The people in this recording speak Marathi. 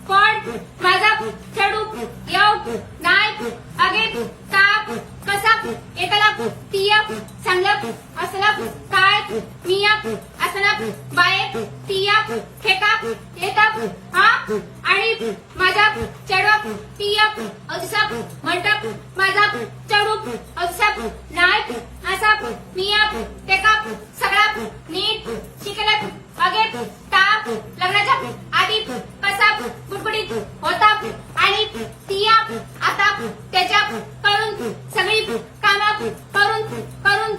पड माझा चढू येऊ नाय अगे ताप कसा एकला तिया चांगला असला काय मिया असला बाये तिया फेका येता हा आणि माझा चढवा तिया असा म्हणता माझा चढू असा नाय असा मिया फेका सगळा नीट शिकला अगे ताप लग्नाच्या आधी कसा बुडबुडीत होता आणि तिया आता त्याच्या करून सगळी कामं करून